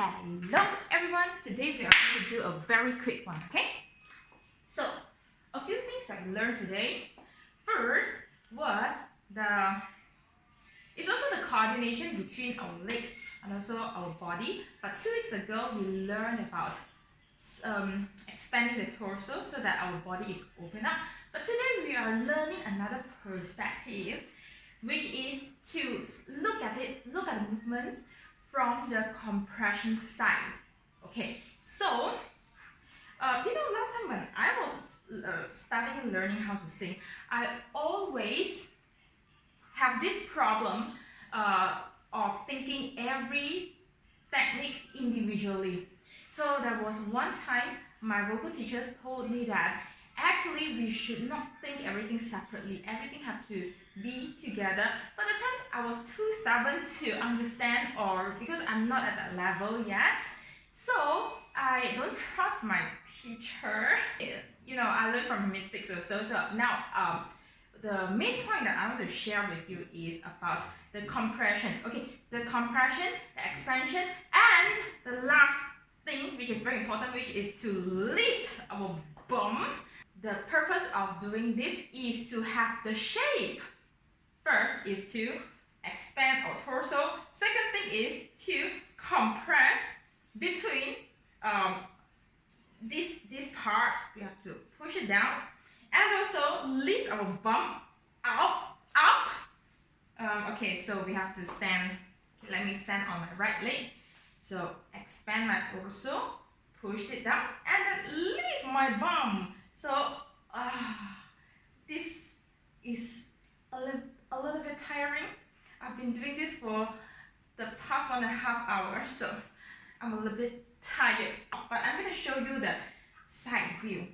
Hello everyone, today we are going to do a very quick one, okay? So, a few things that we learned today. First was it's also the coordination between our legs and also our body. But 2 weeks ago we learned about expanding the torso so that our body is open up. But today we are learning another perspective, which is to look at the movements from the compression side. Okay, so last time when I was starting learning how to sing, I always have this problem of thinking every technique individually. So there was one time my vocal teacher told me that actually we should not think everything separately. Everything have to be together. But at the time I was too stubborn to understand, or because I'm not at that level yet. So I don't trust my teacher. I learned from mistakes also. So now the main point that I want to share with you is about the compression. Okay, the compression, the expansion, and the last thing, which is very important, which is to lift our bum. The purpose of doing this is to have the shape. First is to expand our torso. Second thing is to compress between this part. We have to push it down and also lift our bum up. Okay, so we have to stand. Okay, let me stand on my right leg. So expand my torso, push it down, and then lift my bum. So this is a little bit tiring. I've been doing this for the past 1.5 hours, so I'm a little bit tired. But I'm going to show you the side view.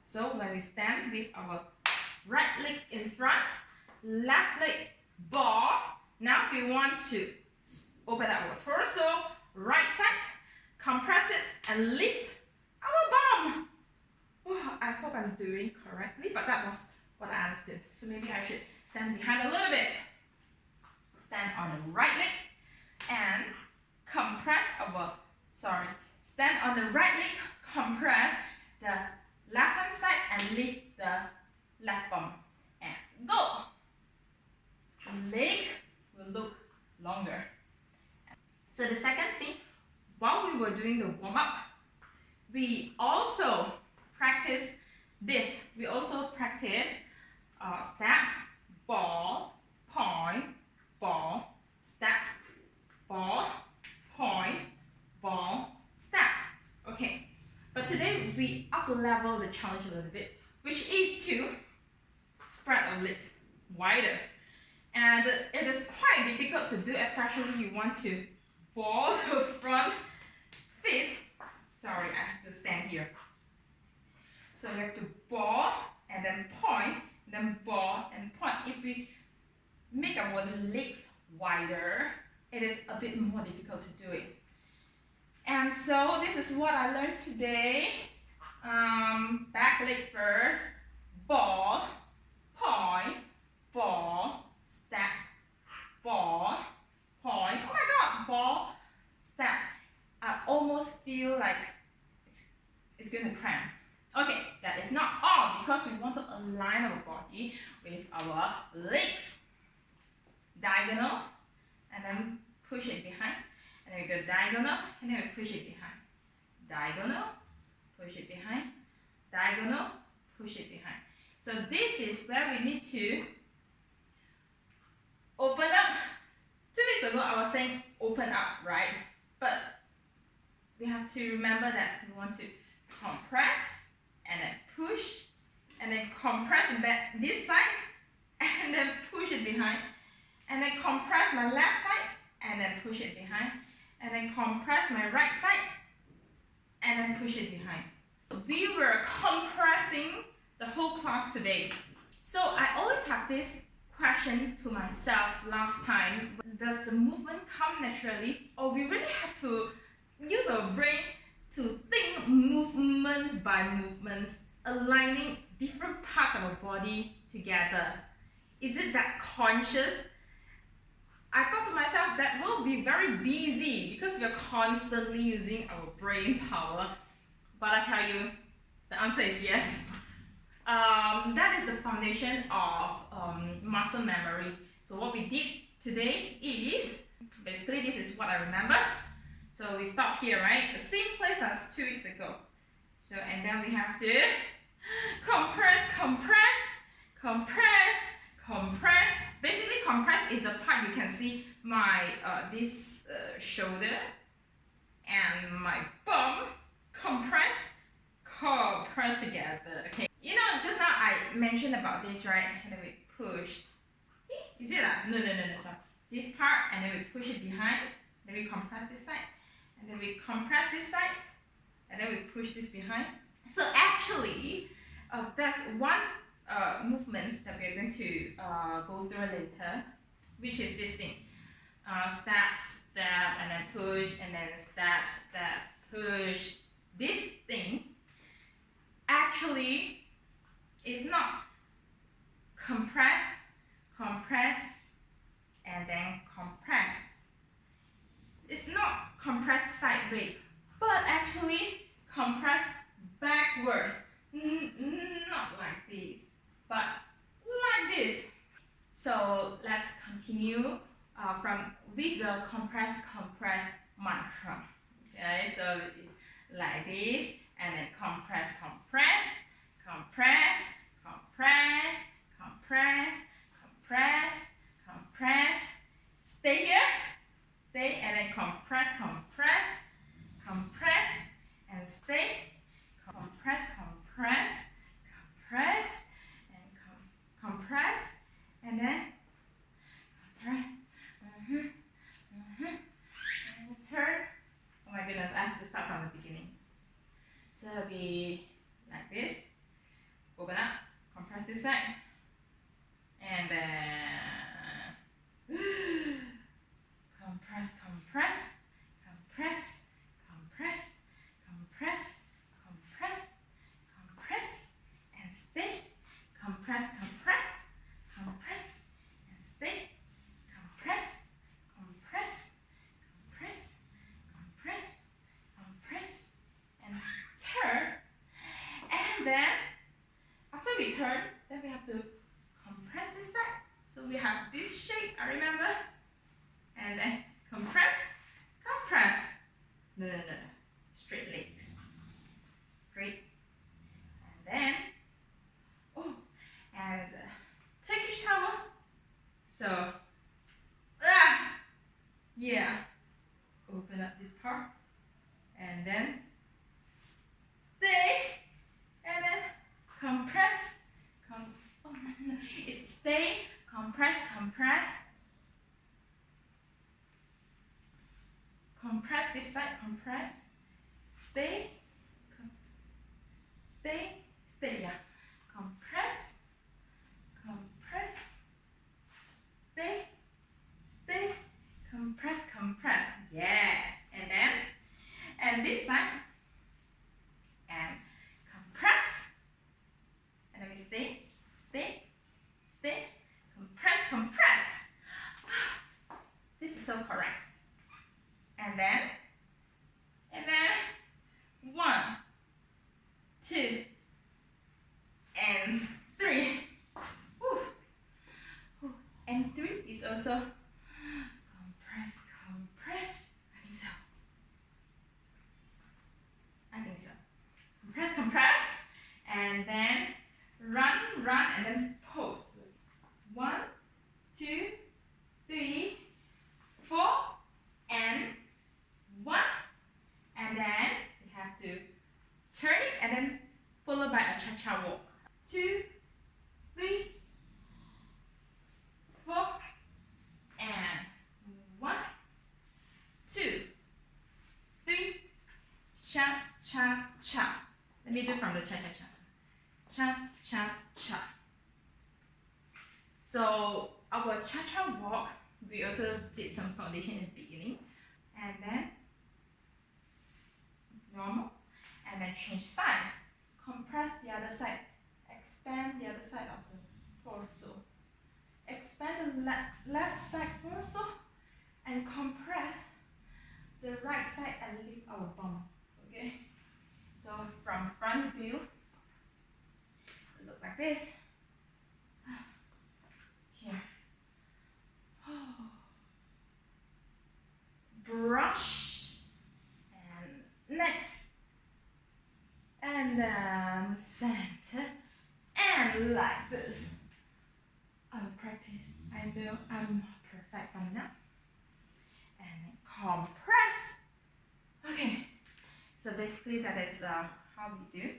So when we stand with our right leg in front, left leg ball. Now we want to open up our torso, right side, compress it, and lift our bum. Oh, I hope I'm doing correctly, but that was what I understood. So maybe I should stand behind a little bit. Stand on the right leg and compress stand on the right leg, compress the left hand side and lift the left bum. And go. Leg will look longer. So the second thing, while we were doing the warm-up, we also practice this. We also practice step, ball, point, ball, step, ball, point, ball, step. Okay, but today we up-level the challenge a little bit, which is to spread our legs wider. And it is quite difficult to do, especially you want to ball the front feet. Sorry, I have to stand here. So you have to ball and then point, then ball and point. If we make our legs wider, it is a bit more difficult to do it. And so this is what I learned today. Back leg first, ball, point, ball, step, ball, point. Oh my god, ball, step. I almost feel like it's going to cramp. Okay, that is not all, because we want to align our body with our legs. Diagonal, and then push it behind. And then we go diagonal, and then we push it behind. Diagonal, push it behind. Diagonal, push it behind. So this is where we need to open up. 2 weeks ago I was saying open up, right? But we have to remember that we want to compress and then push and then compress this side and then push it behind, and then compress my left side and then push it behind, and then compress my right side and then push it behind. We were compressing the whole class today. So I always have this question to myself last time: does the movement come naturally, or we really have to use our brain to think movements by movements, aligning different parts of our body together? Is it that conscious? I thought to myself that will be very very busy because we are constantly using our brain power. But I tell you, the answer is yes. That is the foundation of muscle memory. So what we did today is, basically this is what I remember. So we stop here, right? The same place as 2 weeks ago. So, and then we have to compress, compress, compress, compress. Basically, compress is the part you can see my this shoulder and my bum compress, compress together. Okay. You know, just now I mentioned about this, right? And then we push. Is it that? No, sorry. This part, and then we push it behind. Then we compress this side, and then we compress this side, and then we push this behind. So actually, there's one movement that we're going to go through later, which is this thing. Step, step, and then push, and then step, step, push. This thing actually is not compress, compress, and then compress. It's not compress sideways, but actually compress backward. Not like this, but like this. So let's continue with the compress, compress mantra. Okay, so it's like this, and then compress, compress, compress, compress, compress, compress, compress. Stay here, stay, and then compress, compress, compress, and stay. Compress, compress, compress, and compress, and then compress. And turn. Oh my goodness, I have to start from the beginning. So it'll be like this. Open up, compress this side, and then compress, compress, compress, compress, compress, compress, compress, and stay. Compress, compress, compress, and stay. Compress, compress, compress, compress, compress, and turn. And then after we turn, then we have to compress this side. So we have this shape, I remember. And then compress, compress. No. Straight leg. Straight. And then, and take a shower. So, yeah. Open up this part. And then stay. And then compress. It's stay, compress, compress. Compress this side, compress. Stay, stay, yeah. Compress, compress, stay, compress, compress. Yes. And this side, and compress. And then we stay, compress, compress. This is so correct. And then 1, 2, and 3. And 3 is also compress, compress. I think so. Compress, compress, and then run, and then pose. 1, 2, 3, 4, and 1. And then we have to turn it, and then followed by a cha-cha walk. 2, 3, 4, and 1, 2, 3, cha, cha, cha. Let me do from the cha-cha-cha. Cha, cha, cha. So our cha-cha walk, we also did some foundation in the beginning. And then normal. And then change side. Compress the other side. Expand the other side of the torso. Expand the left side torso. and compress the right side and lift our bum. Okay, so from front view, look like this. Here. Brush and next, and then center, and like this. I will practice. I know I'm not perfect by now. And compress. Okay, so basically that is how we do.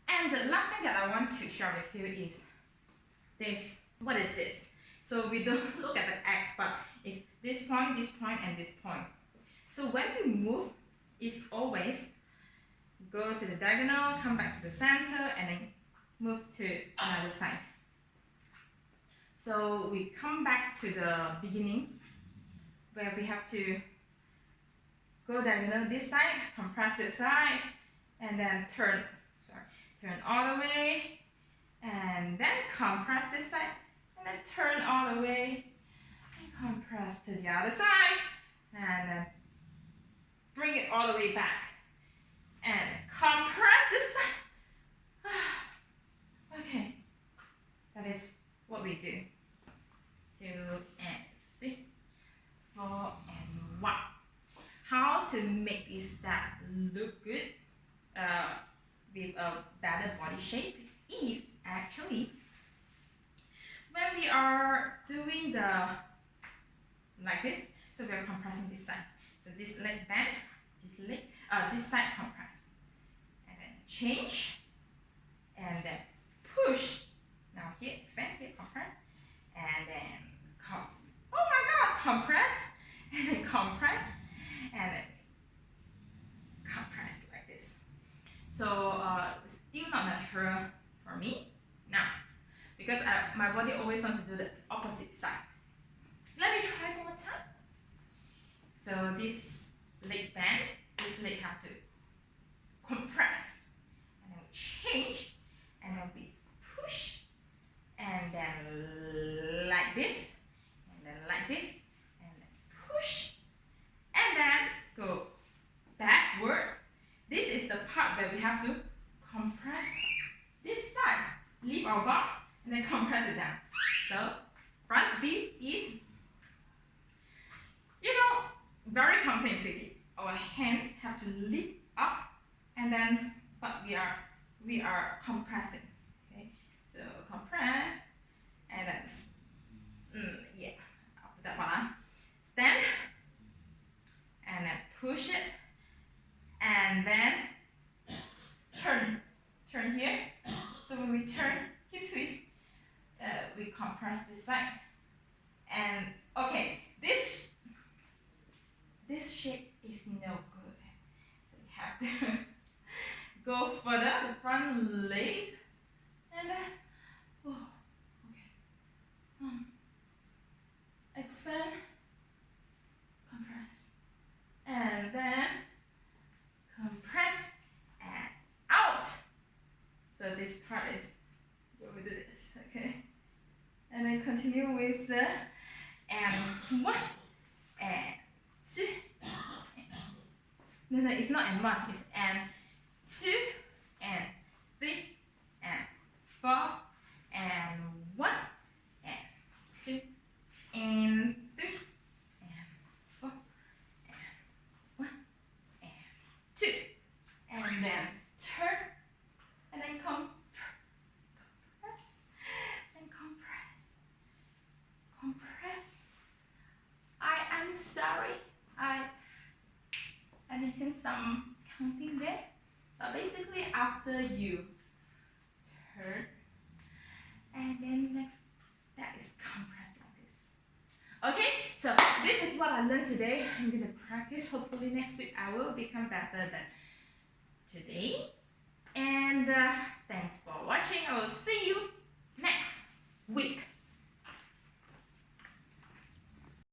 And the last thing that I want to share with you is this. What is this? So we don't look at the X, but it's this point, and this point. So when we move, it's always go to the diagonal, come back to the center, and then move to another side. So we come back to the beginning, where we have to go diagonal this side, compress this side, and then turn all the way, and then compress this side, and then turn all the way, and compress to the other side, and then bring it all the way back, and compress this side. Okay, that is what we do. 2 and 3, 4 and 1. How to make this step look good with a better body shape is actually when we are doing the like this. So we are compressing this side. So this leg bend, this side compress, and then change, and then push. Now here expand, here compress, and then oh my God, compress, and then compress, and then compress like this. So still not natural for me now, because my body always wants to do the opposite side. Let me try one more time. So this leg bend, this leg have to compress, and then we change, and then we push, and then like this, and then like this, and then push, and then go backward. This is the part where we have to compress this side, leave our bum, and then compress it down. So front view is, very counterintuitive. Our hands have to lift up, and then, but we are compressing. Okay, so compress, and then yeah, after that one, stand, and then push it, and then turn here. So when we turn, hip twist, we compress this side, and okay, this shape is no good, so we have to go further, the front leg, and then expand, compress, and then compress and out. So this part is where we do this, okay? And then continue with the and 1 and 2. No, it's not and 1, it's and 2 and 3 and 4 and 1 and 2 and 3 and 4 and 1 and 2, and then turn, and then compress and compress. I am sorry, I missing some counting there, but basically after you turn, and then next that is compress like this. Okay, so this is what I learned today. I'm gonna practice. Hopefully next week I will become better than today. And thanks for watching. I will see you next week.